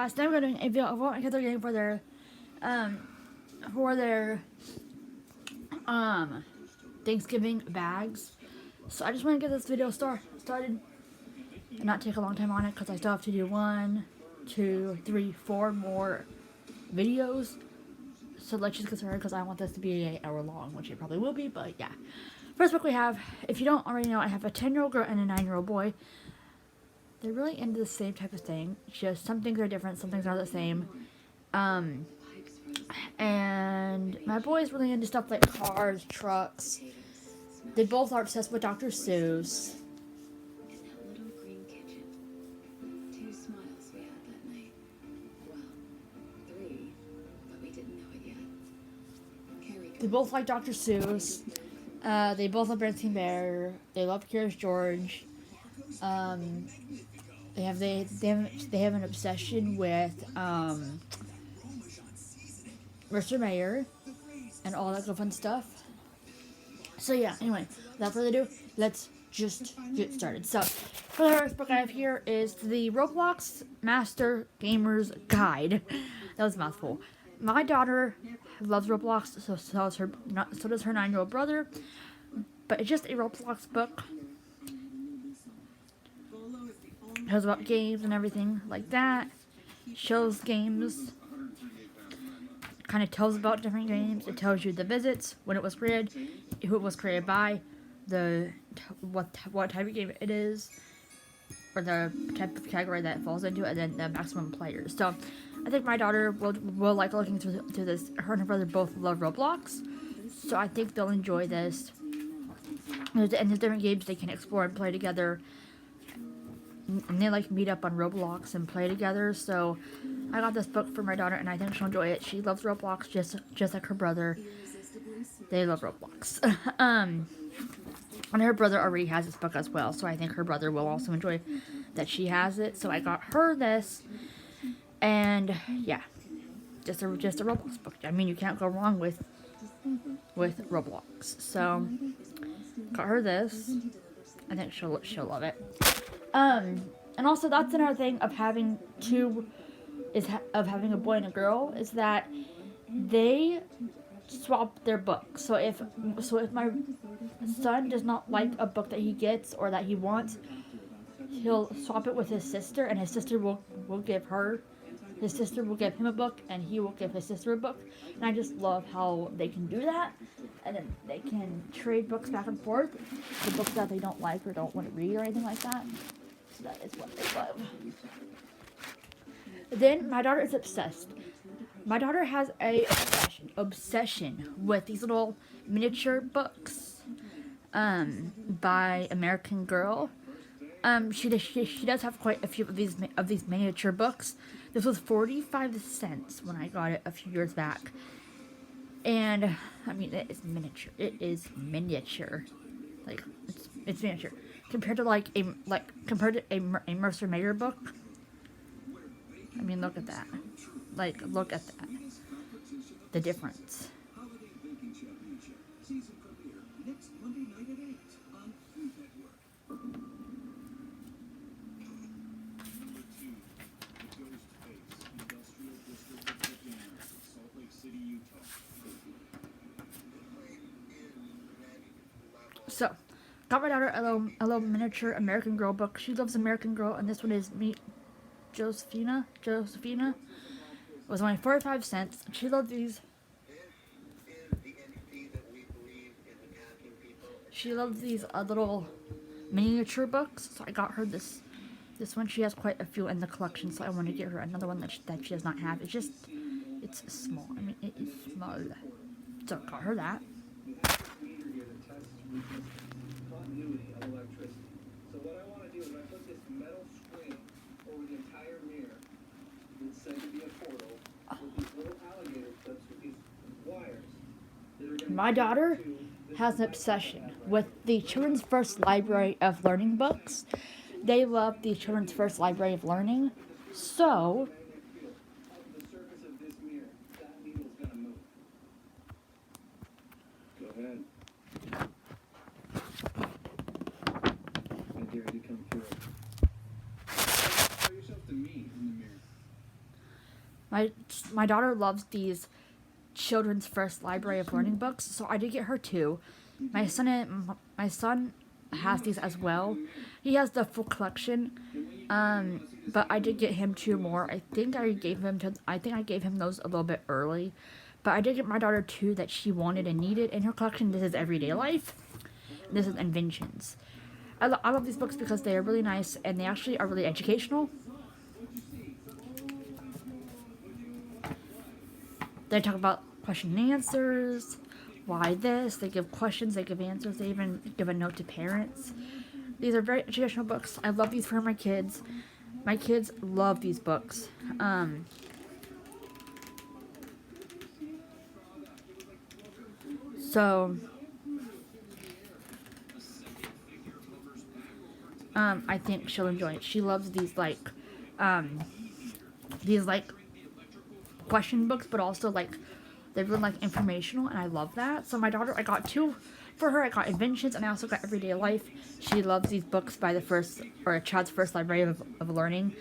today we're doing a video of what my kids are getting for their Thanksgiving bags. So I just want to get this video started and not take a long time on it because I still have to do 1, 2, 3, 4 more videos. So let's just get started because I want this to be an hour long, which it probably will be, but yeah. First book we have, if you don't already know, I have a 10-year-old girl and a 9-year-old boy. They're really into the same type of thing. Just some things are different, some things are the same. And my boy's really into stuff like cars, trucks. They both are obsessed with Dr. Seuss. They both like Dr. Seuss. They both love Berenstain Bear. They love Curious George. They have an obsession with Mr. Mayor and all that good fun stuff. So yeah, anyway, without further ado, let's just get started. So, for the first book I have here is the Roblox Master Gamer's Guide. That was a mouthful. My daughter loves Roblox, so does her 9-year-old brother. But it's just a Roblox book. It tells about games and everything like that. Shows games. Kind of tells about different games. It tells you the visits, when it was created, who it was created by, what type of game it is, or the type of category that it falls into, and then the maximum players. So I think my daughter will like looking through this. Her and her brother both love Roblox, so I think they'll enjoy this. And there's different games they can explore and play together. And they like meet up on Roblox and play together. So I got this book for my daughter, and I think she'll enjoy it. She loves Roblox just like her brother. They love Roblox. And her brother already has this book as well, so I think her brother will also enjoy that she has it. So I got her this, and yeah, just a Roblox book. I mean, you can't go wrong with Roblox. So got her this. I think she'll love it. And also that's another thing of having having a boy and a girl is that they swap their books. So if my son does not like a book that he gets or that he wants, he'll swap it with his sister, and his sister will give him a book, and he will give his sister a book. And I just love how they can do that, and then they can trade books back and forth, the books that they don't like or don't want to read or anything like that. So that is what they love. Then my daughter is obsessed. My daughter has a obsession with these little miniature books by American Girl. She does have quite a few of these miniature books. This was 45 cents when I got it a few years back. And I mean, it is miniature. It is miniature. Like it's miniature compared to a Mercer Mayer book. I mean, look at that. Like, look at that. The difference. So, got my daughter a little miniature American Girl book. She loves American Girl, and this one is Meet Josephina. It was only 45 cents. She loved these. She loves these little miniature books, so I got her this one. She has quite a few in the collection, so I want to get her another one that she does not have. It's small. I mean, it is small. So I got her that. Continuity of electricity. So what I want to do is I put this metal screen over the entire mirror. It's said to be a portal with these little alligator clips with these wires. My daughter has an obsession with the Children's First Library of Learning books. They love the Children's First Library of Learning. So the surface of this mirror, that needle's gonna move. Go ahead. I dare you to come through. Show yourself to me in the mirror. My daughter loves these children's first library of learning books, so I did get her two. My son has these as well. He has the full collection, but I did get him two more. I think I gave him those a little bit early, but I did get my daughter two that she wanted and needed in her collection. This is Everyday Life. This is Inventions. I love these books because they are really nice and they actually are really educational. They talk about question and answers, why this, they give questions, they give answers, they even give a note to parents. These are very educational books. I love these for my kids. My kids love these books. So I think she'll enjoy it. She loves these like question books, but also like they're really like informational, and I love that. So my daughter, I got two for her. I got Inventions, and I also got Everyday Life. She loves these books by the first, or a child's first library of learning.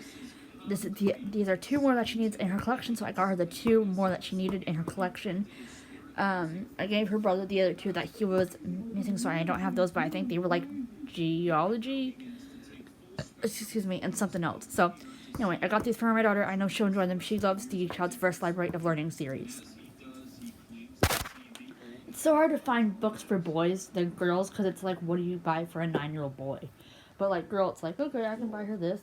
These are two more that she needs in her collection, so I got her the two more that she needed in her collection. I gave her brother the other two that he was missing. Sorry, I don't have those, but I think they were like geology, excuse me, and something else. So anyway, I got these for my daughter. I know she'll enjoy them. She loves the Child's First Library of Learning series. It's so hard to find books for boys than girls, because it's like, what do you buy for a 9-year-old boy? But like girl, it's like, okay, I can buy her this.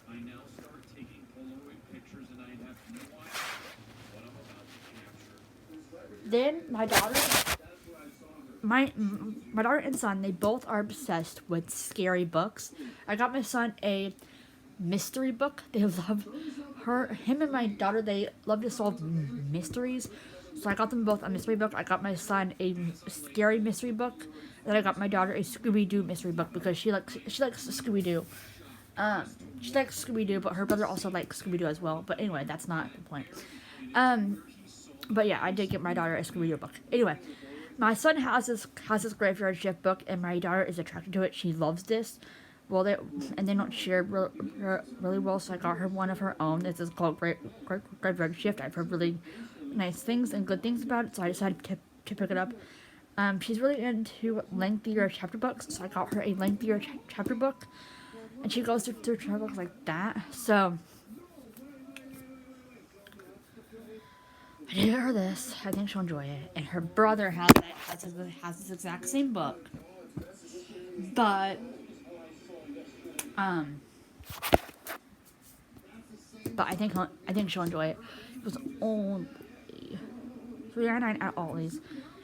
I now start taking Polaroid pictures and I have no idea what I'm about to capture. Then my daughter, my daughter and son, they both are obsessed with scary books. I got my son a mystery book. They love him and my daughter, they love to solve mysteries. So I got them both a mystery book. I got my son a scary mystery book. Then I got my daughter a Scooby-Doo mystery book because she likes Scooby-Doo. She likes Scooby-Doo, but her brother also likes Scooby-Doo as well. But anyway, that's not the point. But yeah, I did get my daughter a Scooby-Doo book. Anyway, my son has this Graveyard Shift book, and my daughter is attracted to it. She loves this. Well, they don't share really well, so I got her one of her own. This is called Graveyard Shift. I've heard really nice things and good things about it, so I decided to pick it up. She's really into lengthier chapter books, so I got her a lengthier chapter book, and she goes through chapter books like that. So I did get her this. I think she'll enjoy it. And her brother has this exact same book, but I think she'll enjoy it. It was only $3.99 at Ollie's.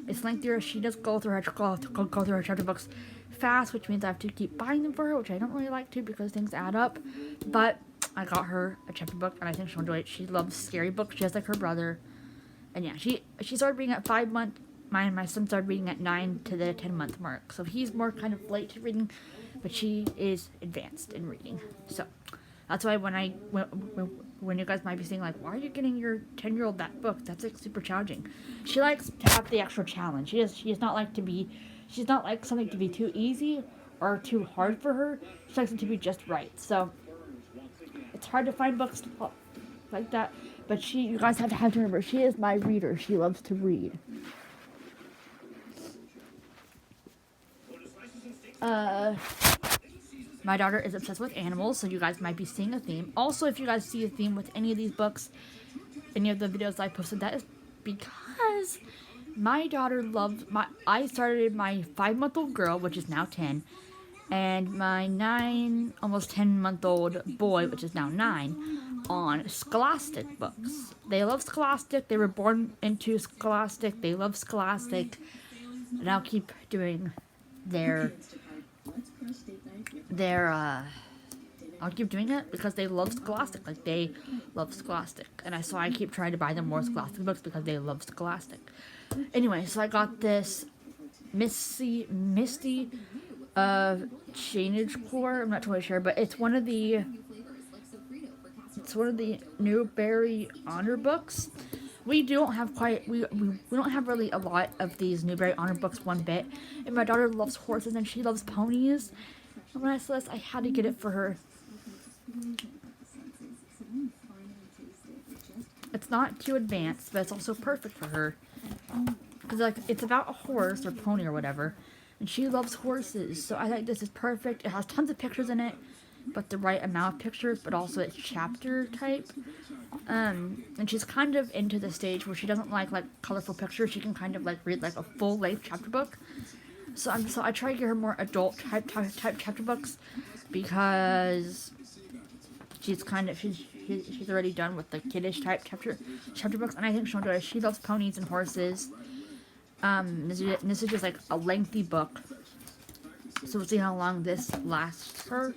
It's lengthier. She does go through her chapter books fast, which means I have to keep buying them for her, which I don't really like to because things add up. But I got her a chapter book, and I think she'll enjoy it. She loves scary books, just like her brother. And yeah, she started reading at 5 months. My son started reading at 9 to the 10-month mark. So he's more kind of late to reading, but she is advanced in reading. So that's why when you guys might be saying like, why are you getting your 10-year-old that book? That's like super challenging. She likes to have the actual challenge. She does not like something to be too easy or too hard for her. She likes it to be just right. So it's hard to find books like that. But you guys have to remember, she is my reader. She loves to read. My daughter is obsessed with animals, so you guys might be seeing a theme. Also, if you guys see a theme with any of these books, any of the videos I posted, that is because my daughter I started my 5-month-old girl, which is now 10, and my almost 10-month-old boy, which is now 9, on Scholastic books. They love Scholastic. They were born into Scholastic. They love Scholastic. And I'll keep doing I'll keep doing it because they love Scholastic. Like, they love Scholastic. And so I keep trying to buy them more Scholastic books because they love Scholastic. Anyway, so I got this Misty Change Core. I'm not totally sure, but it's one of the It's one of the Newbery Honor books. We don't have quite we don't have really a lot of these Newbery Honor books one bit. And my daughter loves horses and she loves ponies. And when I saw this, I had to get it for her. It's not too advanced, but it's also perfect for her. Because like it's about a horse or pony or whatever, and she loves horses. So I think this is perfect. It has tons of pictures in it, but the right amount of pictures, but also it's chapter type. And she's kind of into the stage where she doesn't like colorful pictures. She can kind of like read like a full length chapter book. So I try to get her more adult type chapter books because she's already done with the kiddish type chapter books, and I think she'll enjoy it. She loves ponies and horses. This is just like a lengthy book, so we'll see how long this lasts her.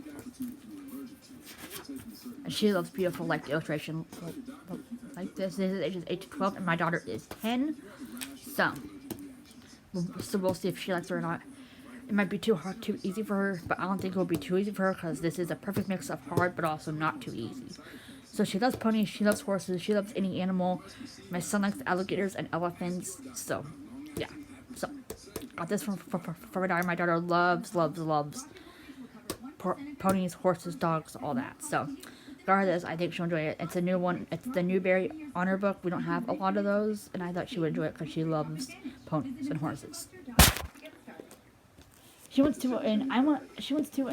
And she loves beautiful like illustration like this. This is ages 8 to 12, and my daughter is 10. So we'll see if she likes it or not. It might be too hard, too easy for her, but I don't think it will be too easy for her because this is a perfect mix of hard but also not too easy. So she loves ponies, she loves horses, she loves any animal. My son likes alligators and elephants. So, yeah. So, got this for my daughter. My daughter loves ponies, horses, dogs, all that. So, got her this. I think she'll enjoy it. It's a new one. It's the Newbery Honor book. We don't have a lot of those, and I thought she would enjoy it because she loves ponies and horses. She wants to, and she wants to,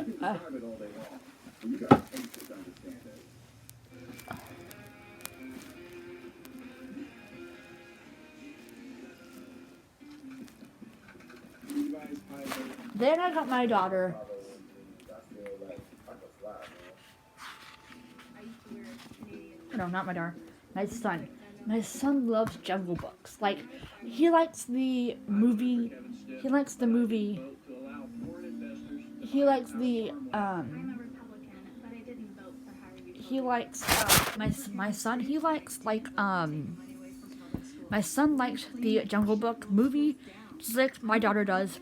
then I got my daughter. No, not my daughter. My son. My son loves Jungle Books. Like, he likes the movie. He likes the movie. He likes the He likes my son. He likes my son likes the Jungle Book movie, just like my daughter does.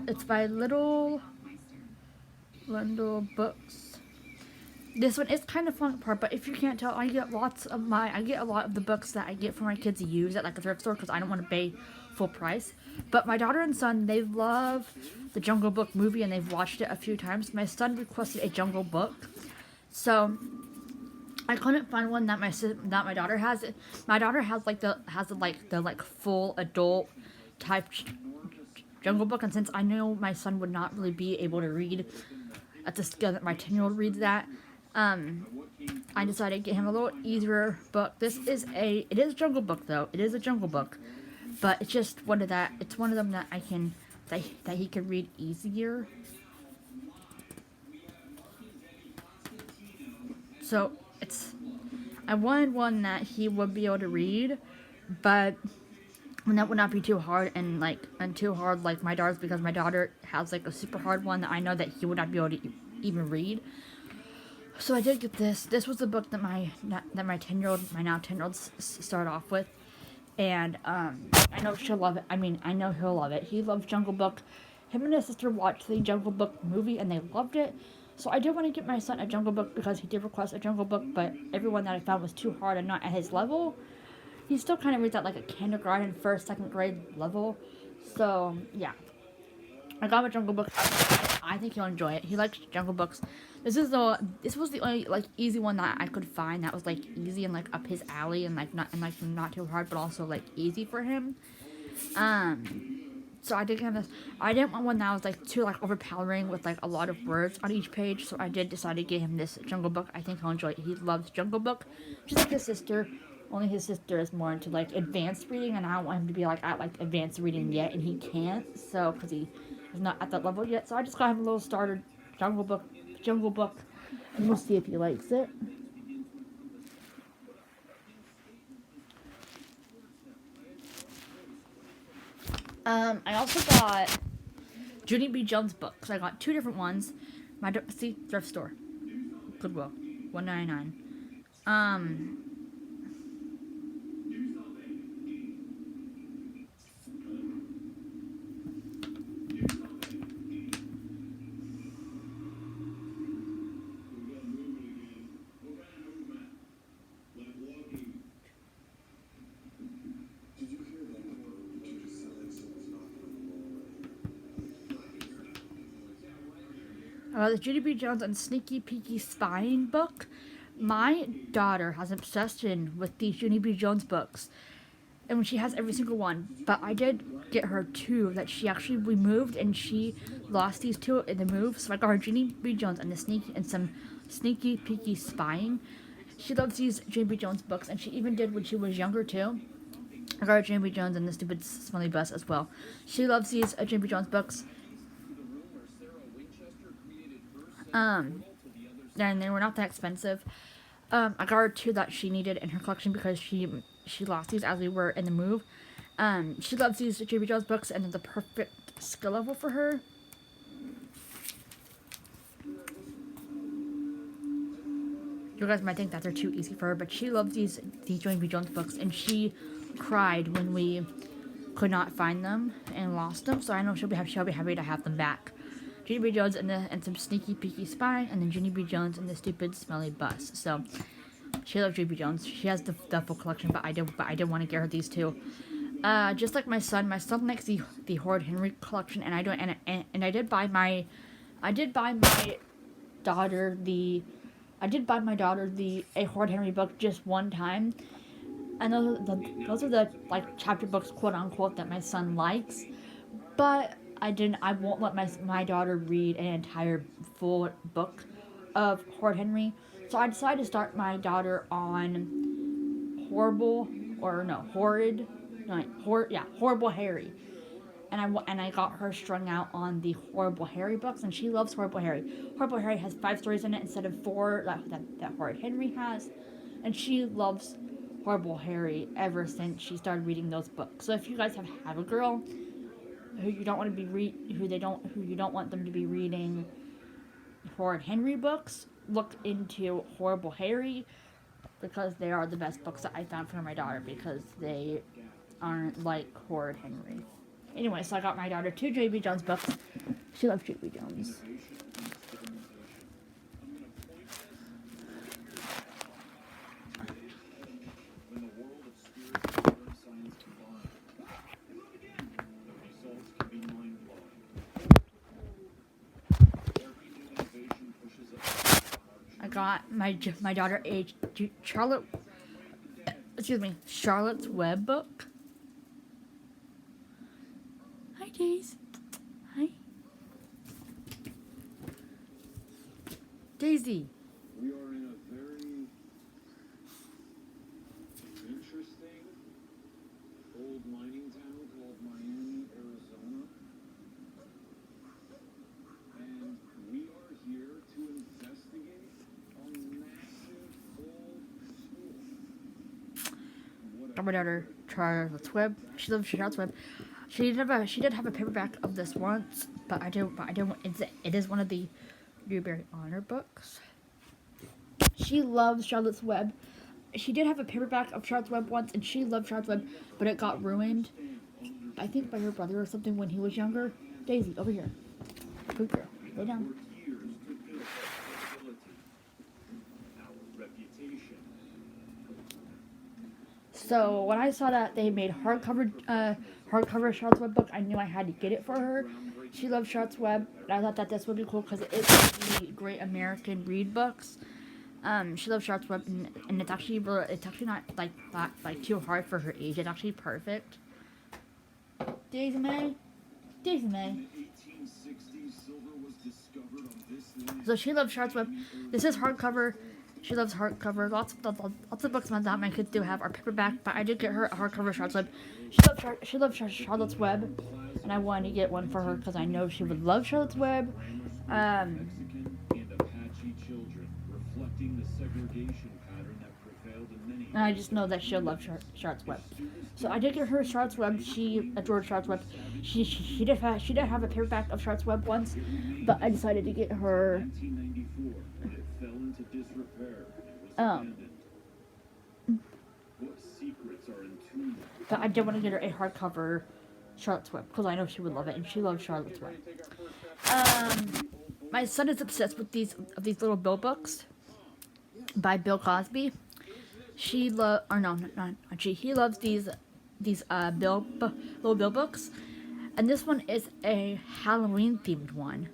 It's by Little Books. This one is kind of fun part, but if you can't tell, I get a lot of the books that I get for my kids to use at like a thrift store because I don't want to pay full price. But my daughter and son, they love the Jungle Book movie and they've watched it a few times. My son requested a Jungle Book, so I couldn't find one that my daughter has. My daughter has the full adult type Jungle Book, and since I know my son would not really be able to read at the scale that my 10-year-old reads at, I decided to get him a little easier book. It is a Jungle Book though. It is a Jungle Book, but it's just it's one of them that that he can read easier. So I wanted one that he would be able to read, but that would not be too hard and too hard like my daughter's, because my daughter has like a super hard one that I know that he would not be able to even read. So I did get this. This was the book that my now 10-year-old started off with, and I know she'll love it. I mean, I know he'll love it. He loves Jungle Book. Him and his sister watched the Jungle Book movie and they loved it. So I did want to get my son a Jungle Book because he did request a Jungle Book, but everyone that I found was too hard and not at his level. He still kind of reads at like a kindergarten, first, second grade level. So yeah, I got him a Jungle Book. I think he'll enjoy it. He likes Jungle Books. This was the only like easy one that I could find that was like easy and like up his alley and not too hard, but also like easy for him. So I did I didn't want one that was like too like overpowering with like a lot of words on each page. So I did decide to get him this Jungle Book. I think he'll enjoy it. He loves Jungle Book, just like his sister. Only his sister is more into like advanced reading, and I don't want him to be like at like advanced reading yet, and he can't. So because he is not at that level yet. So I just got him a little starter Jungle Book, and we'll see if he likes it. I also got Junie B. Jones books. I got two different ones. Thrift store, Goodwill, $1.99. the Judy B. Jones and Sneaky Peeky Spying book. My daughter has an obsession with these Judy B. Jones books, and she has every single one. But I did get her two that she actually removed, and she lost these two in the move. So I got her Judy B. Jones and some Sneaky Peeky Spying. She loves these Judy B. Jones books, and she even did when she was younger too. I got her Judy B. Jones and the Stupid Smelly Bus as well. She loves these Judy B. Jones books. And they were not that expensive. I got her two that she needed in her collection because she lost these as we were in the move. She loves these Judy B. Jones books, and they're the perfect skill level for her. You guys might think that they're too easy for her, but she loves these Judy B. Jones books, and she cried when we could not find them and lost them. So I know she'll be happy to have them back. Judy B. Jones and some Sneaky Peeky Spy, and then Judy B. Jones and the Stupid Smelly Bus. So she loves Judy B. Jones. She has the full collection, but I did want to get her these two. Just like my son likes the Horrid Henry collection, and I don't and I did buy my daughter the A Horrid Henry book just one time. And those are the like chapter books, quote unquote, that my son likes. But I won't let my daughter read an entire full book of Horrid Henry. So I decided to start my daughter on Horrible Harry. And I got her strung out on the Horrible Harry books, and she loves Horrible Harry. Horrible Harry has 5 stories in it instead of 4 that Horrid Henry has, and she loves Horrible Harry ever since she started reading those books. So if you guys have a girl who you don't want to be who you don't want them to be reading Horrid Henry books, look into Horrible Harry, because they are the best books that I found for my daughter, because they aren't like Horrid Henry. Anyway, so I got my daughter 2 Judy B. Jones books. She loves Judy B. Jones. I got my daughter Charlotte's Web book. Hi, Daisy. Hi. Daisy. We are in a very interesting old mining town called Miami, Arizona. And we are here to investigate a massive old school. Got my daughter Charlotte's Web. She loves Charlotte's Web. She did have a paperback of this once, but I don't. It is one of the Newbery Honor books. She loves Charlotte's Web. She did have a paperback of Charlotte's Web once, and she loved Charlotte's Web, but it got ruined, I think, by her brother or something when he was younger. Daisy, over here. Good girl. Lay down. So when I saw that they made hardcover Charlotte's Web book, I knew I had to get it for her. She loves Charlotte's Web, and I thought that this would be cool because it is the Great American Read books. She loves Charlotte's Web, and it's actually not like that too hard for her age. It's actually perfect. Daisy May. So she loves Charlotte's Web. This is hardcover. She loves hardcover. Lots of books that my kids do have are paperback, but I did get her a hardcover Charlotte's Web. She loves Charlotte's Web, and I wanted to get one for her because I know she would love Charlotte's Web. And I just know that she'll love Charlotte's Web. So I did get her Charlotte's Web. She adored Charlotte's Web. She did have a paperback of Charlotte's Web once, but I decided to get her. But I did want to get her a hardcover Charlotte's Web because I know she would love it, and she loves Charlotte's Web. My son is obsessed with these little Bill books by Bill Cosby. He loves these little Bill books, and this one is a Halloween themed one.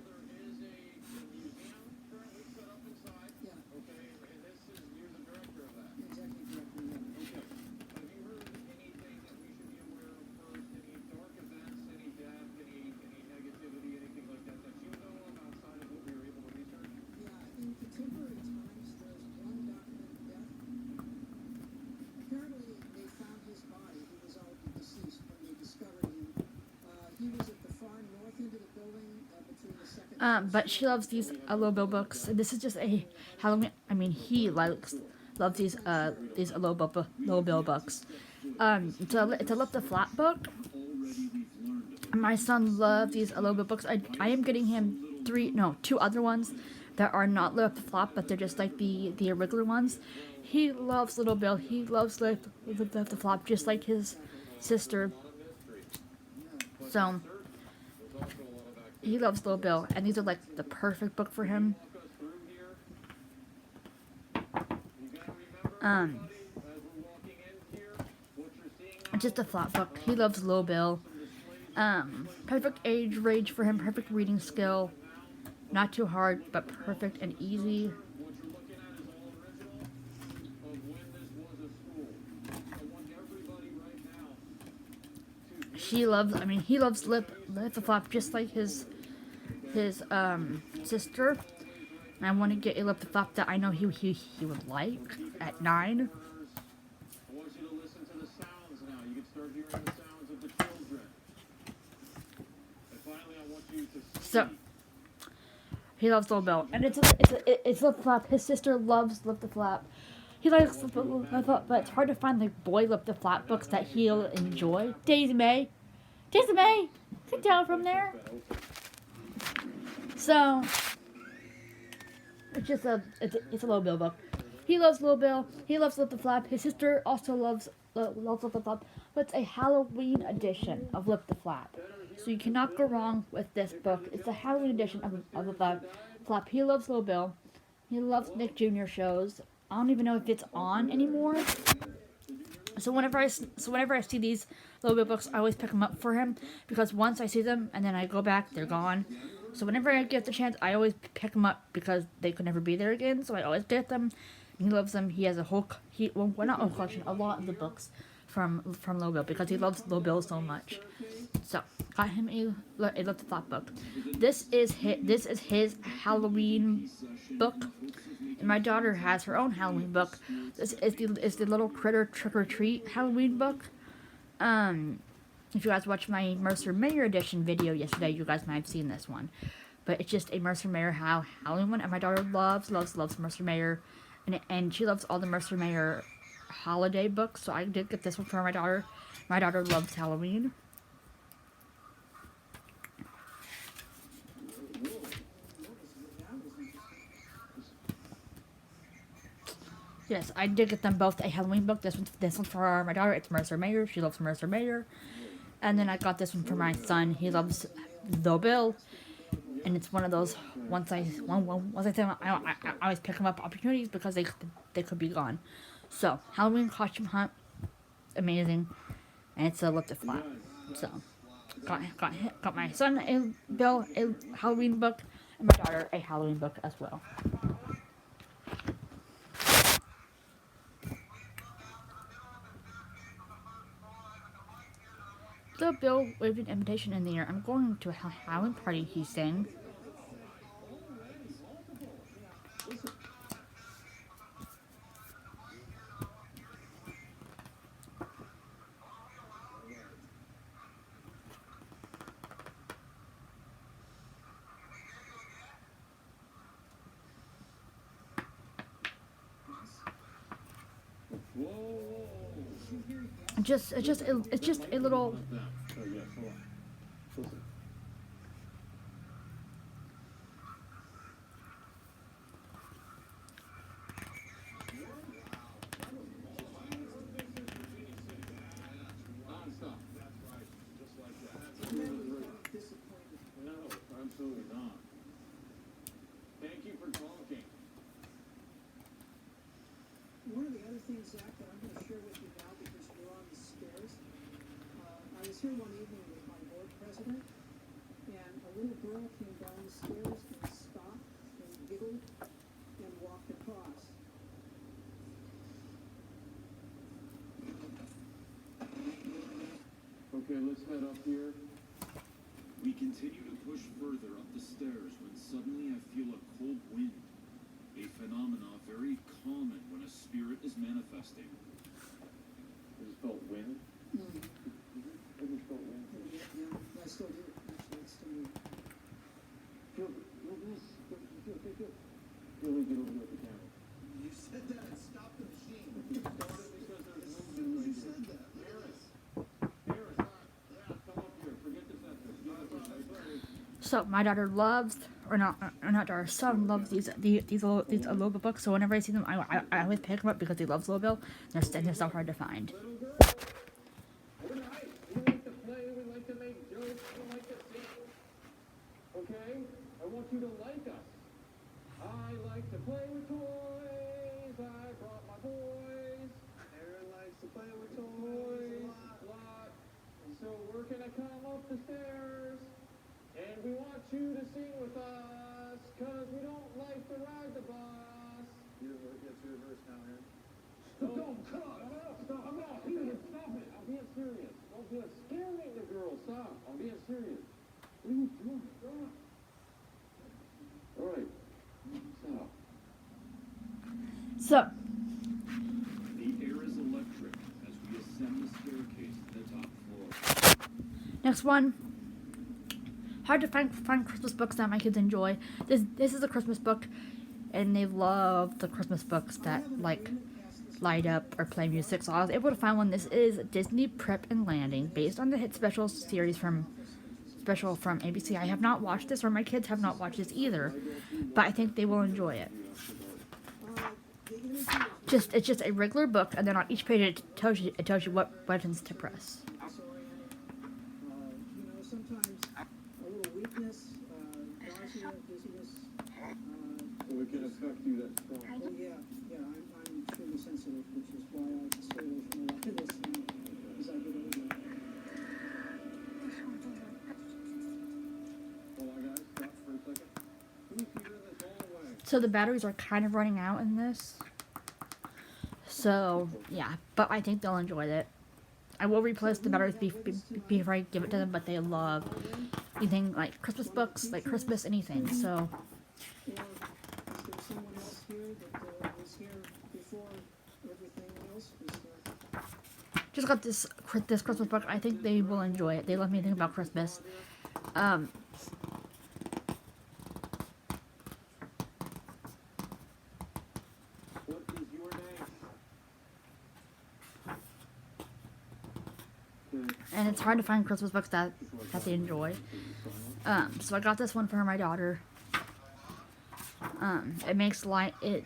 But she loves these Little Bill books. This is just a Halloween. I mean, he loves these Little Bill books. It's a Lip the Flap book. My son loved these Little Bill books. I am getting him two other ones that are not Lip the Flap, but they're just like the regular ones. He loves Little Bill. He loves Lip the Flap, just like his sister. So he loves Little Bill, and these are like the perfect book for him. Just a flat book. He loves Little Bill. Perfect age range for him. Perfect reading skill. Not too hard, but perfect and easy. He loves Lip the Flap just like his sister. And I want to get a Lip the Flap that I know he would like at 9. I want you to listen to the sounds now. You can start hearing the sounds of the children. And finally, I want you to see. So he loves Little Bill, and it's Lip the Flap. His sister loves Lip the Flap. He likes Lip the Flap, but it's hard to find like boy Lip the Flap books that he'll enjoy. Daisy May, sit down from there. So it's just a Little Bill book. He loves Little Bill. He loves Lip the Flap. His sister also loves Lip the Flap, but it's a Halloween edition of Lip the Flap. So you cannot go wrong with this book. It's a Halloween edition of the Flap. He loves Little Bill. He loves Nick Jr. shows. I don't even know if it's on anymore. So whenever I see these Little Bill books, I always pick them up for him, because once I see them and then I go back, they're gone. So whenever I get the chance, I always pick them up because they could never be there again. So I always get them. He loves them. He has a not a whole collection, a lot of the books from Little Bill, because he loves Little Bill so much. So got him a Lip the Flap book. This is his Halloween book. And my daughter has her own Halloween book. This is the Little Critter Trick or Treat Halloween book. If you guys watched my Mercer Mayer edition video yesterday, you guys might have seen this one. But it's just a Mercer Mayer Halloween one, and my daughter loves Mercer Mayer, and she loves all the Mercer Mayer holiday books. So I did get this one for my daughter. My daughter loves Halloween. Yes, I did get them both a Halloween book. This one's for my daughter. It's Mercer Mayer. She loves Mercer Mayer. And then I got this one for my son. He loves Little Bill. And it's one of those, once I say them, I always pick them up opportunities because they could be gone. So, Halloween costume hunt, amazing. And it's a Lip the Flap. So, got my son a Halloween book, and my daughter a Halloween book as well. The Bill waved an invitation in the air. I'm going to a Halloween party, he sang. It's just a little. No, absolutely not. Thank you for talking. One of the other things, Zach, that I'm going to share with you now, because we're on the stairs, I was here one evening with my board president, and a little girl came down the stairs and stopped and giggled and walked across. Okay, let's head up here. We continue to push further up the stairs when suddenly I feel a cold wind, a phenomena very common when a spirit is manifesting. Is it spelled wind? Mm. Is it spelled wind? Yeah, I still do. Actually, it's still Feel So my daughter loves, or not daughter, son loves these Lobo books. So whenever I see them, I always pick them up because he loves Lobo. They're so hard to find. Little girl, we're nice. We like to play, we like to make jokes, we like to sing. Okay? I want you to like us. I like to play with toys. I brought my boys. Aaron likes to play with Toys toys a lot. And so we're gonna come up the stairs. And we want you to sing with us. Cause we don't like to ride the bus. You get to the verse now, Aaron. No, stop. I'm not serious. Stop it. I'm being serious. Don't be scaring the girl. Stop. I'm being serious. What are you doing? Stop. All right. Stop. So The air is electric as we ascend the staircase to the top floor. next one. Hard to find Christmas books that my kids enjoy. This is a Christmas book, and they love the Christmas books that like light up or play music. So I was able to find one. This is Disney Prep and Landing, based on the hit special series from ABC. I have not watched this, or my kids have not watched this either, but I think they will enjoy it. It's just a regular book, and then on each page it tells you what buttons to press. You know, sometimes a little weakness, nausea, dizziness. So it can affect you that strong. Oh yeah, I'm extremely sensitive, which is why I stay away from a lot of this as I get older. Hold on, guys. Stop for a second. Can you hear this all the way? So the batteries are kind of running out in this. So yeah, but I think they'll enjoy it. I will replace the batteries before I give it to them, but they love anything like Christmas books, like Christmas anything. So Or is there someone else here that was here before everything else was here? just got this Christmas book. I think they will enjoy it. They love anything about Christmas. What is your name? And it's hard to find Christmas books that they enjoy. So I got this one for my daughter. It makes it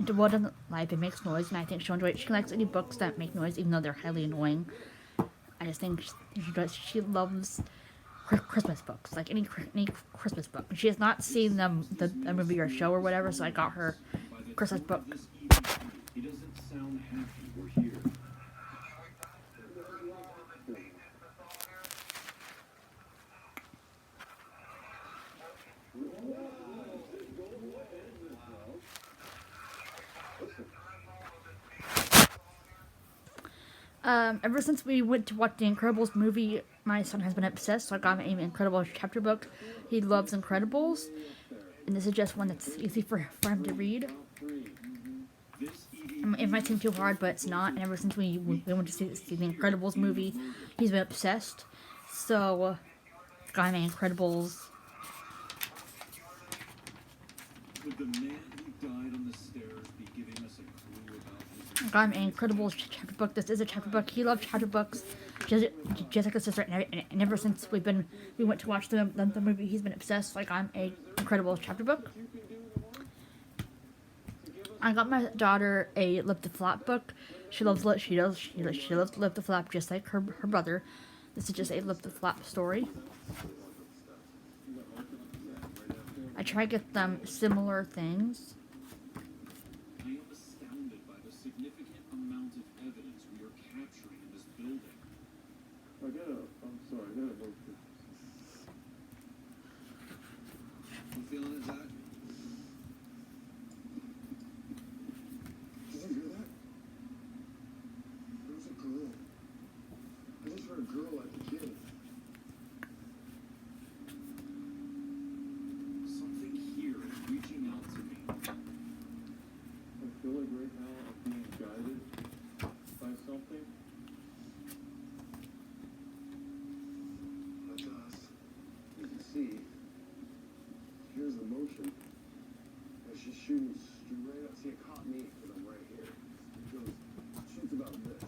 doesn't like it makes noise, and I think she'll enjoy it. She likes any books that make noise, even though they're highly annoying. I just think she loves Christmas books, like any Christmas book. She has not seen the movie or show or whatever, so I got her By the Christmas time book. of this evening, he doesn't sound happy we're here. Ever since we went to watch the Incredibles movie, my son has been obsessed, so I got him an Incredibles chapter book. He loves Incredibles, and this is just one that's easy for him to read. This evening, It might seem too hard, but it's not. And ever since we went to see the Incredibles movie, he's been obsessed. So, got him an Incredibles. could the man who died on the stairs be giving us a clue about his... Got him an Incredibles chapter book. This is a chapter book. He loves chapter books, just like his sister. And ever since we went to watch the movie, he's been obsessed. Like I'm a Incredibles chapter book. I got my daughter a Lip the Flap book. She loves Lip the Flap just like her brother. This is just a Lip the Flap story. I try to get them similar things. I am astounded by the significant amount of evidence we are capturing in this building. I'm sorry, I gotta vote for You feeling it, Zach? Did you hear that? There was a girl. I just heard a girl at the gym. Something here is reaching out to me. I feel like right now I'm being guided by something. Like us. You can see. Here's the motion. And she's shooting straight up. See, it caught me, but I'm right here. It goes, shoots about this.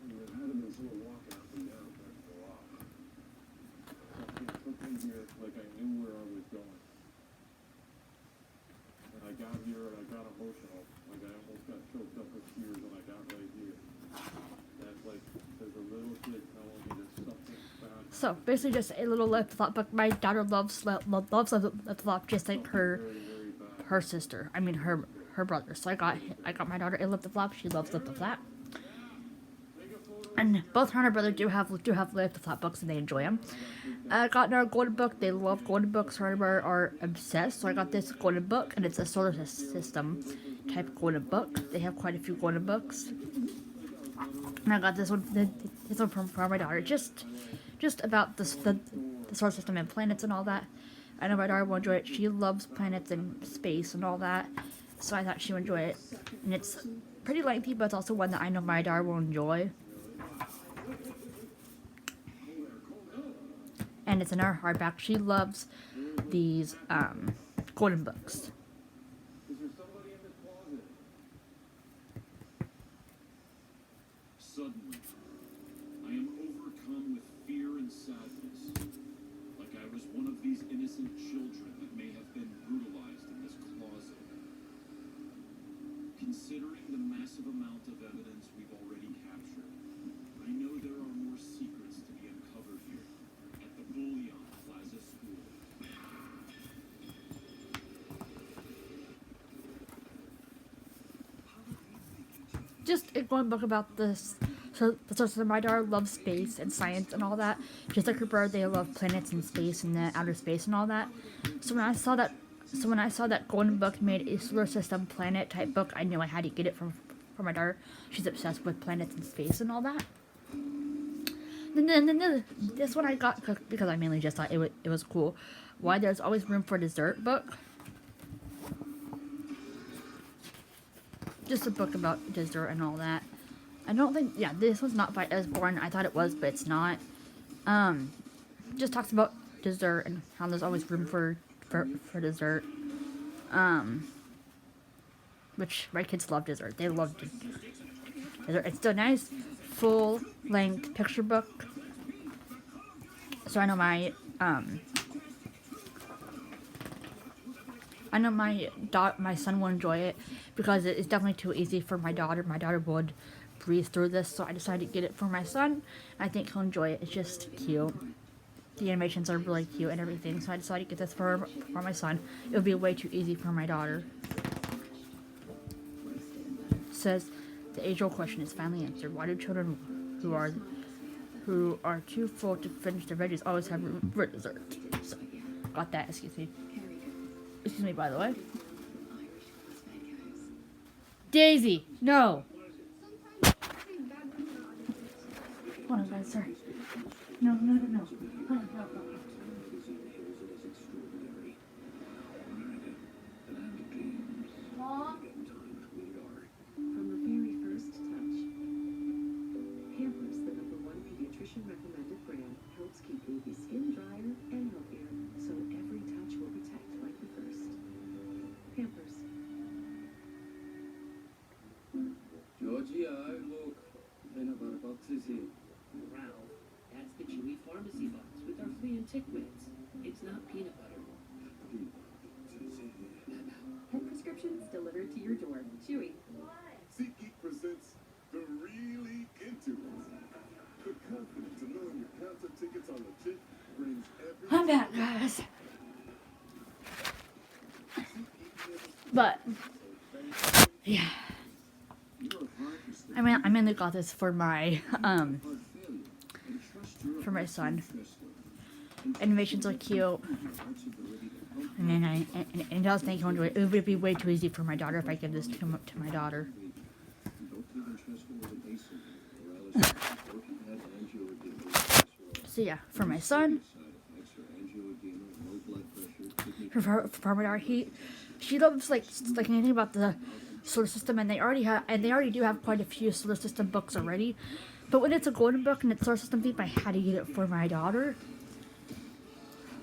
And there had to been someone walking up and down for it to go off. Something here So basically, just a little lift flop book. My daughter loves lift flop just like her sister. I mean her brother. So I got my daughter a lift flop. She loves lift flop. And both her and her brother do have lift flop books and they enjoy them. I got another golden book. They love golden books. Her and her brother are obsessed. So I got this golden book, and it's a solar system type golden book. They have quite a few golden books. And I got this one from my daughter. Just about the solar system and planets and all that. I know my daughter will enjoy it. She loves planets and space and all that. So I thought she would enjoy it. And it's pretty lengthy, but it's also one that I know my daughter will enjoy. And it's in our hardback. She loves these golden books. Is there somebody in this closet? Suddenly, I am overcome with fear and sadness, like I was one of these innocent children that may have been brutalized in this closet. Considering the massive amount of evidence we've already captured, I know there are more secrets to be uncovered here at the Bullion Plaza School. Just a golden book about this. So my daughter loves space and science and all that. Just like her brother, they love planets and space and the outer space and all that. So when I saw that golden book made a solar system planet type book, I knew I had to get it from my daughter. She's obsessed with planets and space and all that. Then this one I got because I mainly just thought it was cool. Why There's Always Room for Dessert book. Just a book about dessert and all that. I don't think, yeah, this one's not by Usborne. I thought it was, but it's not. Just talks about dessert and how there's always room for dessert. Which my kids love dessert. They love dessert. It's a nice full-length picture book. So I know my my son will enjoy it because it's definitely too easy for my daughter. My daughter would breeze through this, so I decided to get it for my son. I think he'll enjoy it. It's just cute. The animations are really cute and everything, so I decided to get this for my son. It would be way too easy for my daughter. It says, the age-old question is finally answered. Why do children who are too full to finish their veggies always have room for dessert? So, got that, excuse me. Excuse me, by the way. Daisy, no! Hold on, guys, sorry. No. Hold on, no. Mom? From the very first touch, Pampers, the #1 pediatrician recommended brand, helps keep baby skin drier and healthier, so every touch will protect like the first. Pampers. Georgia, look. Peanut box is here. Ralph, that's the Chewy Pharmacy box with our flea and tick meds. It's not peanut butter. Pet prescriptions delivered to your door. Chewy. SeatGeek presents the really into it. The confidence of knowing your concert tickets on the tip brings every. I'm back, guys. But, yeah. I mainly got this for my son. Animations are cute. And I just think he'll enjoy it. It would be way too easy for my daughter if I give this to my daughter. So yeah, for my son, for my daughter, she loves like anything about the solar system, and they already do have quite a few solar system books already. But when it's a golden book and it's solar system themed, I had to get it for my daughter.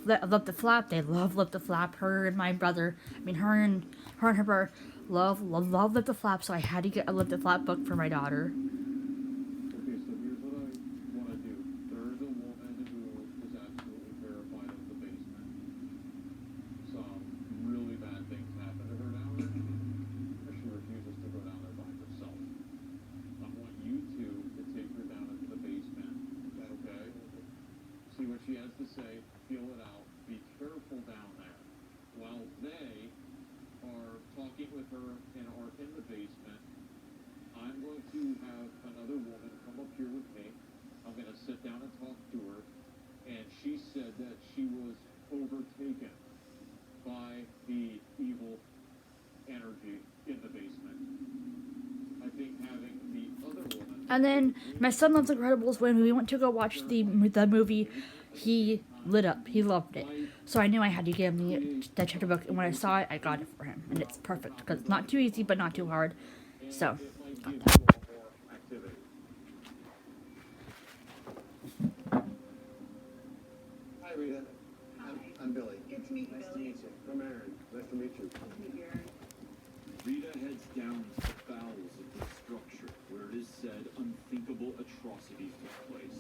Love the Flap. They love the Flap. Her and my brother. I mean, her and her brother love Love the Flap. So I had to get a Love the Flap book for my daughter. Okay, so here's what I want to do. There is a woman who is absolutely terrified of the basement. Some really bad things happen to her down there, but she refuses to go down there by herself. I want you two to take her down into the basement, okay? See what what she has to say, feel it out, be careful down there. While they are talking with her and are in the basement, I'm going to have another woman come up here with me. I'm going to sit down and talk to her. And she said that she was overtaken by the evil energy in the basement. I think having the other woman... And then my son loves Incredibles. When we went to go watch the movie, he lit up. He loved it. So I knew I had to give him the chapter book. And when I saw it, I got it for him. And it's perfect because it's not too easy, but not too hard. So, got that. Hi, Rita. I'm Billy. Good to meet you, Nice to Billy. meet you. I'm Aaron. Nice to meet you. Good to meet you, Aaron. Rita heads down to the bowels of the structure where it is said unthinkable atrocities took place.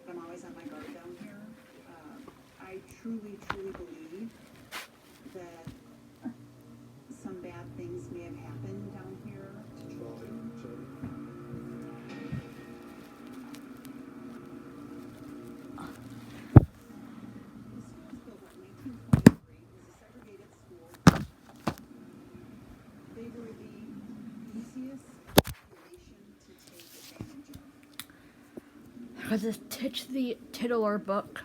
I'm always on my guard down here. I truly, truly believe that some bad things may have happened down here. Trolling each other. The school was built in 1923. It was a segregated school. They were the easiest population to take advantage of. Because it's Titch the Tiddler book.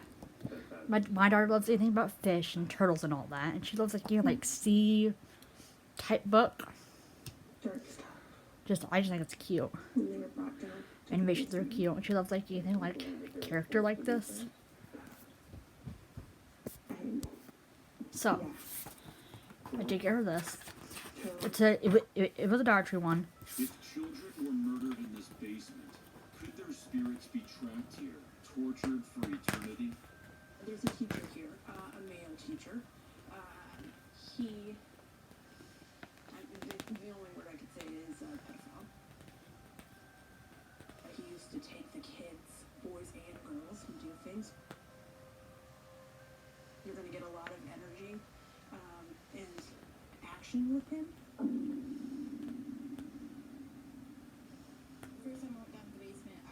My daughter loves anything about fish and turtles and all that. And she loves like sea type book. I just think it's cute. Animations are cute. And she loves like anything like a character like this. So I did get her this. It was a Dollar Tree one. If children were murdered in this basement, could their spirits be trapped here, tortured for eternity? There's a teacher here, a male teacher. The only word I could say is pedophile. He used to take the kids, boys and girls, and do things. You're going to get a lot of energy and action with him. First time I walked down to the basement, I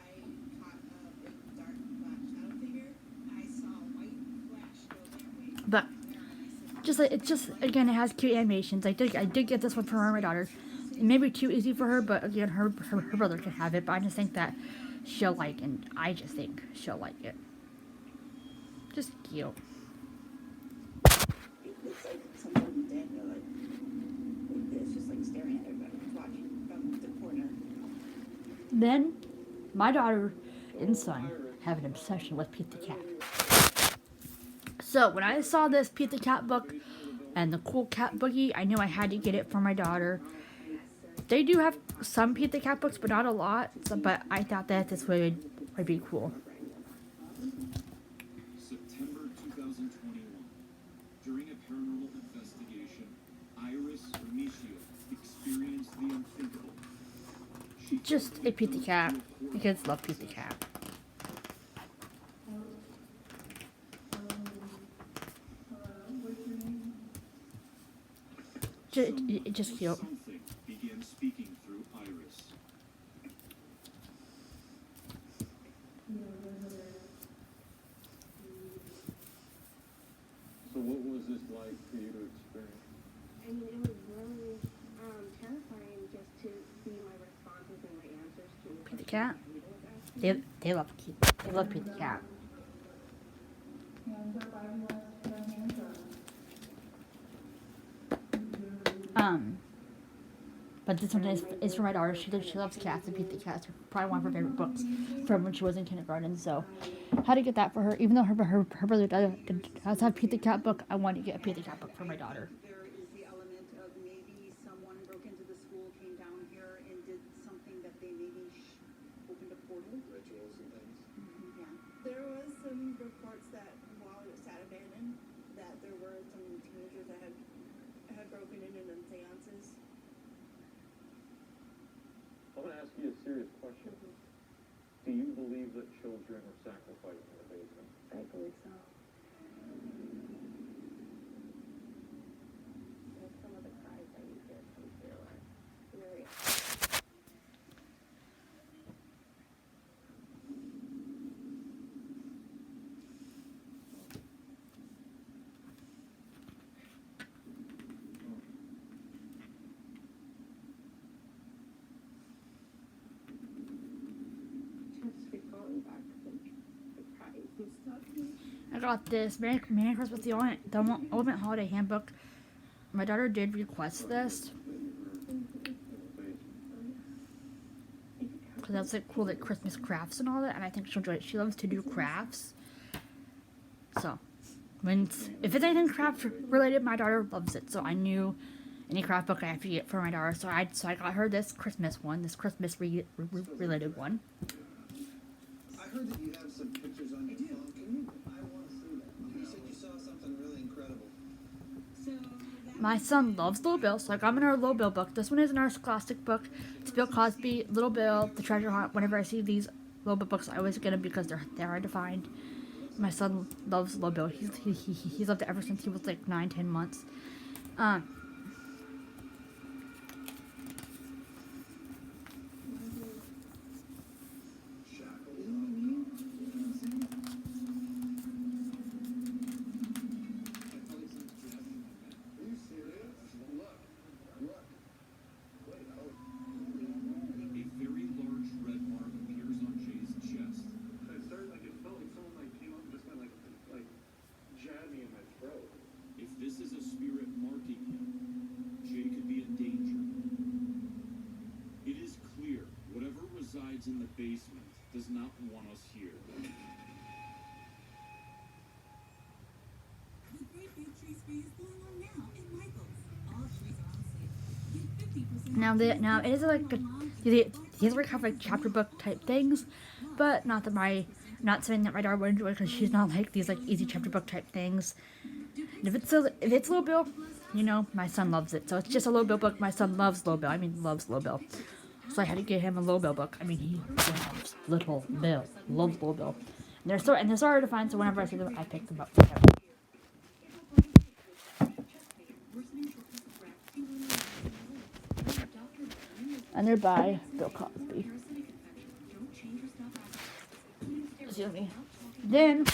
caught a big dark black shadow figure. I saw a white flash go their way. But just like it again it has cute animations. I did get this one for my daughter. It may be too easy for her, but again her brother can have it. But I just think that she'll like, and I just think she'll like it. Just cute. It's like someone dead, like it's just like staring at everybody who's watching from the corner. Then my daughter and son have an obsession with Pete the Cat. So when I saw this Pete the Cat book and the cool cat boogie, I knew I had to get it for my daughter. They do have some Pete the Cat books, but not a lot. So, but I thought that this would be cool. September 2021. During a paranormal investigation, Iris Amicio experienced the unthinkable. She Just a Pete the Cat. The kids love Pete the Cat. Just cute. Something began speaking through Iris. So what was this like for you to experience? I mean, it was really terrifying just to see my responses and my answers to Pete the Cat. questions. They love Pete. They love Pete the Cat. But this one is for my daughter. She loves cats, and Pete the Cat's probably one of her favorite books from when she was in kindergarten. So, how to get that for her? Even though her brother does have Pete the Cat book, I wanted to get a Pete the Cat book for my daughter. There is the element of maybe someone broke into the school, came down here and did something that they maybe opened a portal. Rituals and things. Yeah. There was some reports that while it sat abandoned, that there were some teenagers that had broken in and done seances. I'm going to ask you a serious question. Do you believe that children are sacrificed in the basement? I believe so. Some of the cries that you hear come through are very... got this Merry Christmas, the Ultimate Holiday Handbook. My daughter did request this. Because that's like cool, like Christmas crafts and all that. And I think she'll enjoy it. She loves to do crafts. So, if it's anything craft related, my daughter loves it. So I knew any craft book I have to get for my daughter. So I got her this Christmas one, this Christmas related one. I heard that you have some pictures on your phone. Can you? I want to see that. You said you saw something really incredible. My son loves Little Bill, so I got him in our Little Bill book. This one is in our Scholastic book. It's Bill Cosby, Little Bill, The Treasure Hunt. Whenever I see these Little Bill books, I always get them because they're hard to find. My son loves Little Bill. He's loved it ever since he was like 9-10 months. A very large red mark appears on Jay's chest. I started like it felt like someone like came up and just kind of like jabbed me in my throat. If this is a spirit marking him, Jay could be in danger. It is clear whatever resides in the basement does not want us here. The Great Big Tree Spree is going on now at Michael's. All trees are on sale. Get 50% Now it is like these are kind of like chapter book type things, but not something that my daughter would enjoy because she's not like these like easy chapter book type things. And if it's Little Bill, you know, my son loves it. So it's just a Little Bill book. My son loves Little Bill. I mean, loves Little Bill. So I had to get him a Little Bill book. I mean, he loves Little Bill. Loves Little Bill. And they're so hard to find. So whenever I see them, I pick them up for him. And they're by Bill Cosby. Excuse me. Then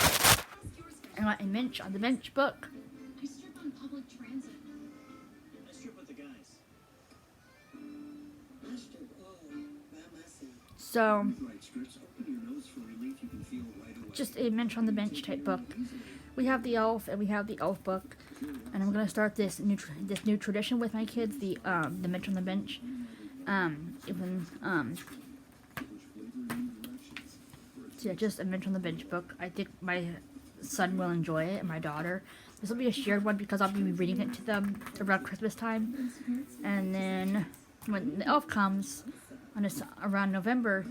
I got a Mensch on the Bench book. I strip on public transit. I strip with the guys. I strip all by myself. So Right strips open your nose for relief you can feel right away. just a Mensch on the Bench type book. We have the Elf and we have the Elf book, and I'm gonna start this new tradition with my kids. The Mensch on the Bench. So yeah, just a Mensch on the Bench book. I think my son will enjoy it and my daughter. This will be a shared one because I'll be reading it to them around Christmas time. And then when the Elf comes around November,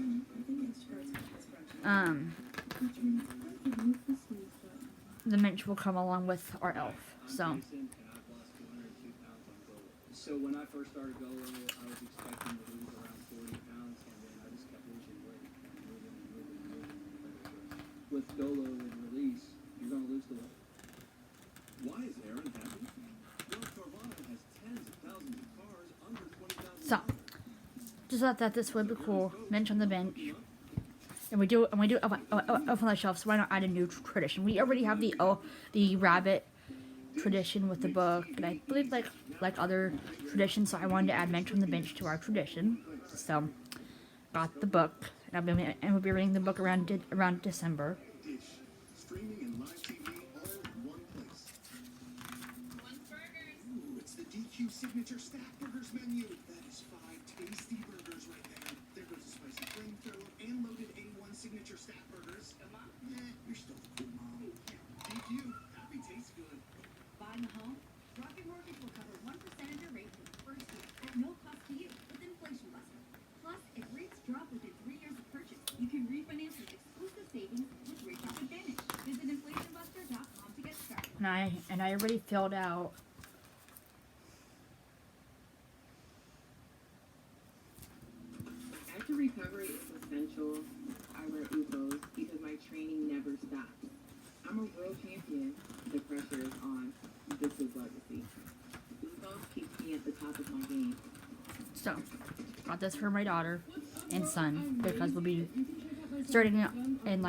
the Mensch will come along with our Elf. So So when I first started Golo, I was expecting to lose around 40 pounds, and then I just kept losing weight. With Golo and release, you're going to lose the weight. Why is Aaron happy? Well, Carvana has tens of thousands of cars under $20,000. So, just thought that this would be cool. Mensch on the Bench. And we do Elf on the Shelf, so why not add a new tradition? We already have the rabbit tradition with the book, and I believe like other traditions, so I wanted to add Mensch on the Bench to our tradition. So, got the book, and we'll be reading the book around December. Dish. Streaming and live TV all in one place. Ooh, it's the DQ Signature Stack Burgers menu. That is 5 tasty burgers right there. There goes the spicy flamethrower and loaded A1 Signature Stack Burgers. You're still the cool mom. DQ, happy tastes good. Buying a home? Rocket Mortgage will cover 1% of your rate for the first year at no cost to you with Inflation Buster. Plus, if rates drop within 3 years of purchase, you can refinance with exclusive savings with Rate Drop Advantage. Visit inflationbuster.com to get started. And I already filled out. After recovery is essential, I wear UFOs because my training never stops. I'm a world champion. The pressure is on. This is legacy. UFOs keeps me at the top of my game. So, got this for my daughter and son because we'll be starting it in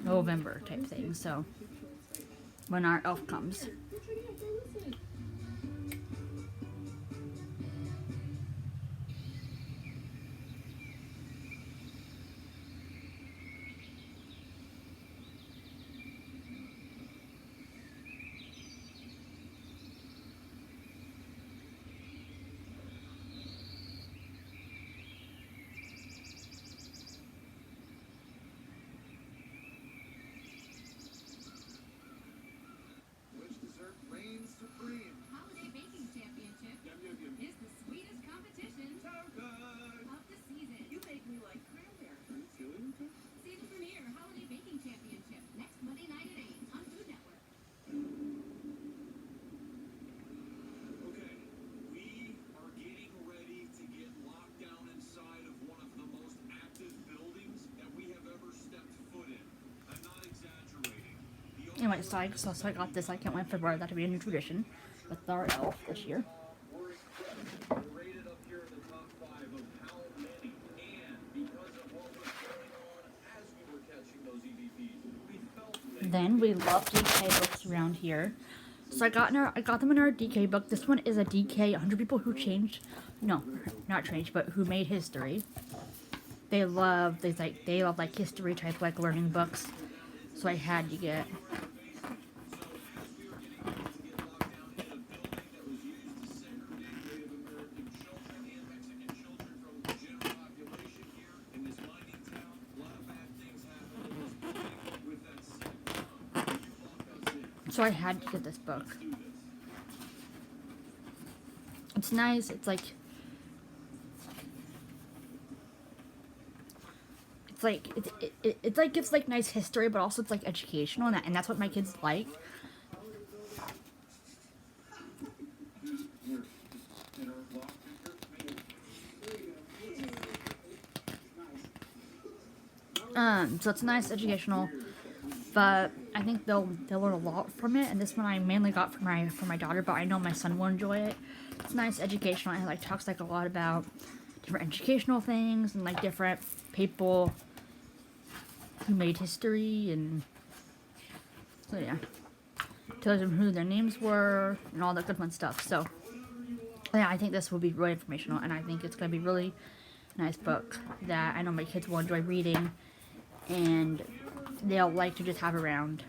November type thing. So, when our Elf comes. Anyway, so I got this. I can't wait for that to be a new tradition with our elf this year. We're rated up here in the top 5 of how many, and because of what was going on as we were catching those EVPs, we felt Then we love DK books around here. So I got them in our DK book. This one is a DK 100 people who changed, no, not changed, but who made history. They love history type like learning books. So I had to get. So I had to get this book. It's nice. It's like gives like nice history, but also it's like educational, and that's what my kids like. So it's nice, educational, but I think they'll learn a lot from it. And this one I mainly got for my daughter, but I know my son will enjoy it. It's nice, educational, and it like talks like a lot about different educational things and like different people who made history, and so yeah, tells them who their names were and all that good fun stuff. So yeah, I think this will be really informational, and I think it's gonna be really nice book that I know my kids will enjoy reading, and they'll like to just have around.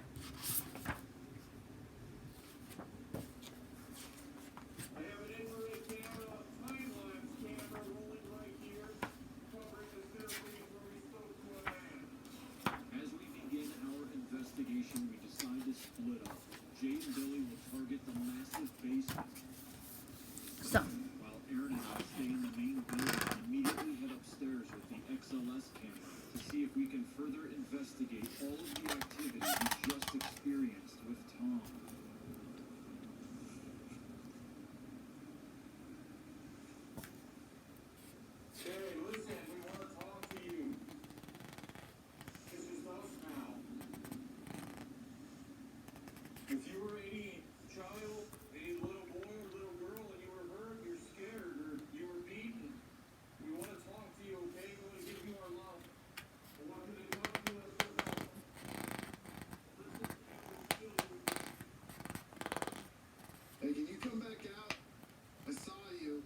We decide to split up. Jay and Billy will target the massive basement. So, while Aaron and I stay in the main building and immediately head upstairs with the XLS camera to see if we can further investigate all of the activity we just experienced with Tom. Hey, listen, we want to talk to you. This is us now. If you were a child, a little boy or little girl, and you were hurt, you're scared, or you were beaten, we want to talk to you, okay? We want to give you our love. We want you to come to us with us. Hey, can you come back out? I saw you.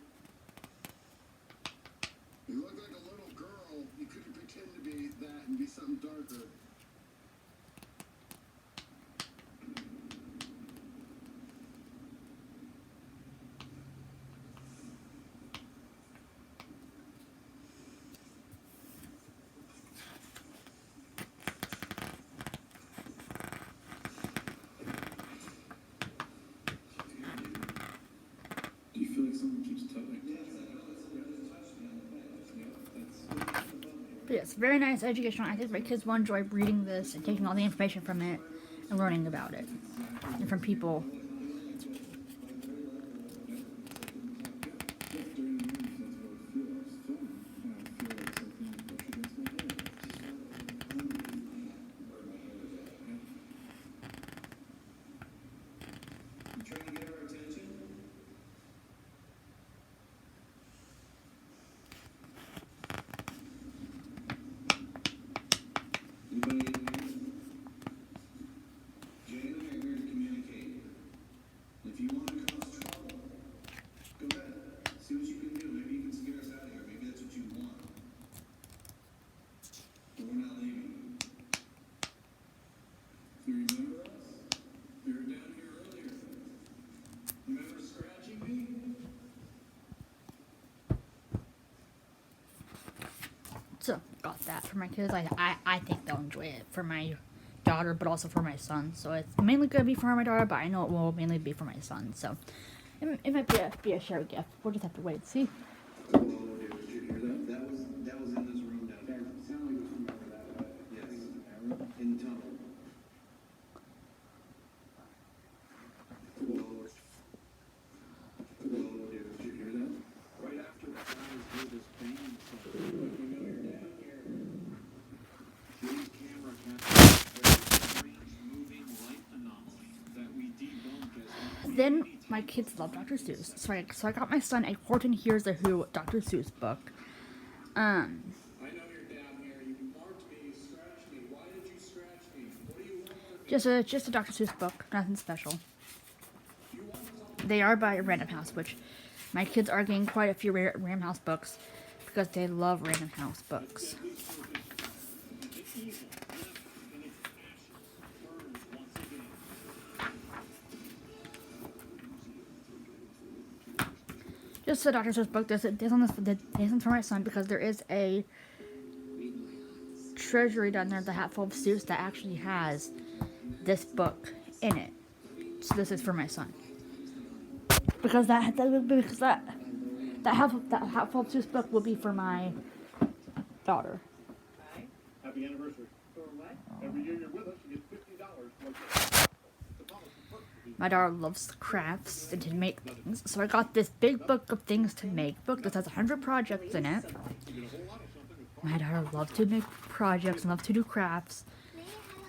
You look like a little girl. You couldn't pretend to be that and be something darker. Do you feel like someone keeps tugging? but yes, very nice, educational. I think my kids will enjoy reading this and taking all the information from it and learning about it and from people. You trying to get our attention? Anybody in here? Jay and I are here to communicate. If you want to cause trouble, go ahead. See what you can do. Maybe you can scare us out of here. Maybe that's what you want. But we're not leaving. You remember us? We were down here earlier. Remember scratching me? So got that for my kids. I think they'll enjoy it for my daughter, but also for my son. So it's mainly gonna be for my daughter, but I know it will mainly be for my son. So it might be a shared gift. We'll just have to wait and see. Did you hear that? That was in this room down there. Sound like it was from over that way. Yes. In the tunnel. Did you hear that? Right after the guys heard this banging sound, Jay's camera captured a very strange moving light anomaly. Then my kids love Dr. Seuss, so I got my son a Horton Hears the Who Dr. Seuss book. I know you're down here. You marked me, you scratched me. Why did you scratch me? What do you want from me? Just a Dr. Seuss book, nothing special. They are by Random House, which my kids are getting quite a few Random House books because they love Random House books. Just a Dr. Seuss book. This one's for my son because there is a treasury down there, the Hatful of Seuss, that actually has this book in it. So this is for my son. Because that Hatful of Seuss book will be for my daughter. Happy anniversary. For what? Every year you're with us, you get $50. My daughter loves crafts and to make things, so I got this big book of things to make book that has 100 projects in it. My daughter loves to make projects and loves to do crafts,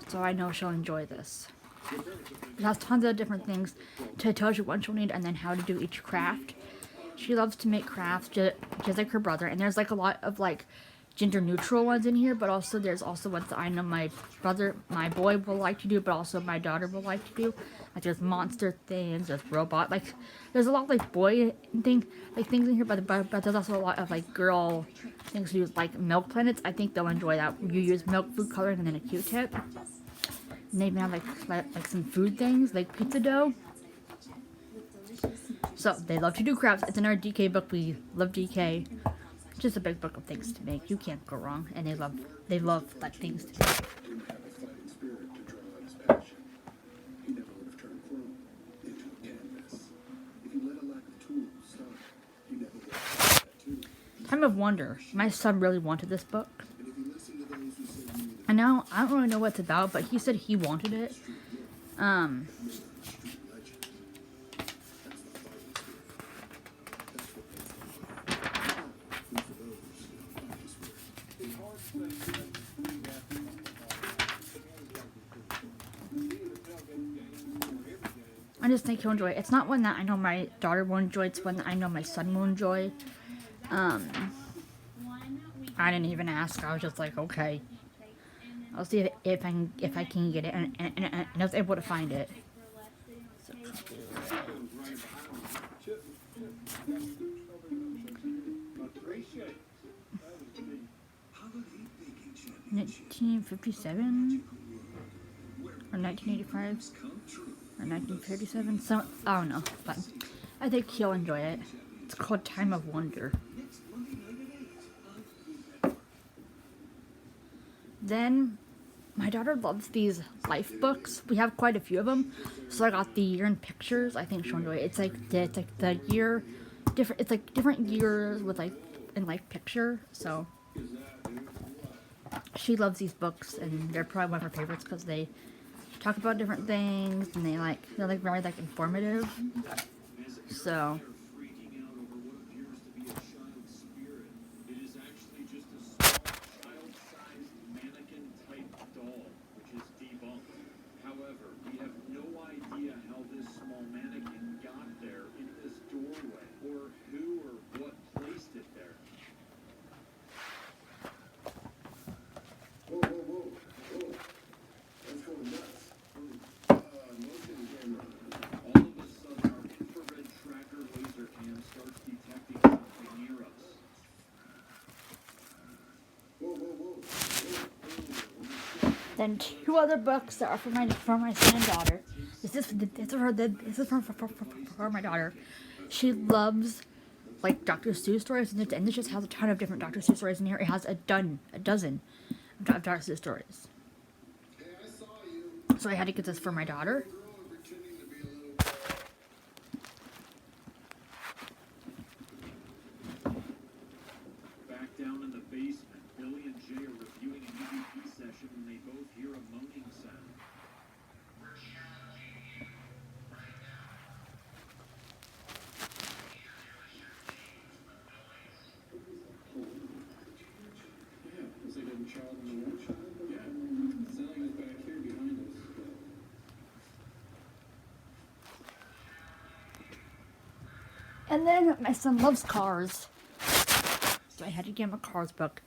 so I know she'll enjoy this. It has tons of different things to tell you what she'll need and then how to do each craft. She loves to make crafts just like her brother, and there's like a lot of like gender neutral ones in here, but also there's also ones that I know my boy will like to do, but also my daughter will like to do. Like there's monster things, there's robot, like there's a lot of like boy things in here, but there's also a lot of like girl things to do, like milk planets. I think they'll enjoy that. You use milk food coloring and then a Q-tip. And they even have like some food things like pizza dough. So they love to do crafts. It's in our DK book. We love DK. Just a big book of things to make. You can't go wrong, and they love like things to make. Time of Wonder. My son really wanted this book. And now I don't really know what it's about, but he said he wanted it. I just think he'll enjoy it. It's not one that I know my daughter will enjoy. It's one that I know my son will enjoy. I didn't even ask. I was just like, okay. I'll see if I can get it, and I was able to find it. So. 1957 or 1985 or 1937. So I don't know, but I think he'll enjoy it. It's called Time of Wonder. Then my daughter loves these life books. We have quite a few of them, so I got the Year in Pictures. I think she'll enjoy it. It's like the year different. It's like different years with like in life picture. So she loves these books, and they're probably one of her favorites because they talk about different things and they're like very like informative. So. Then two other books that are for my son and daughter. This is for my daughter. She loves like Dr. Seuss stories, and it just has a ton of different Dr. Seuss stories in here. It has a dozen of Dr. Seuss stories. So I had to get this for my daughter. Back down in the basement, Billy and Jay are reviewing an EVP session when they both hear a moaning sound. Yeah, it's like a child in the one child. Yeah, it sounds like it's back here behind us. And then my son loves cars, so I had to get him a Cars book.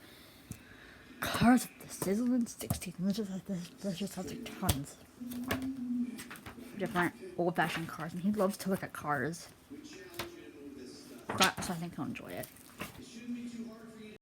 Cars with the sizzling 60s. There's just like tons. Different old-fashioned cars, and he loves to look at cars. So I think he'll enjoy it.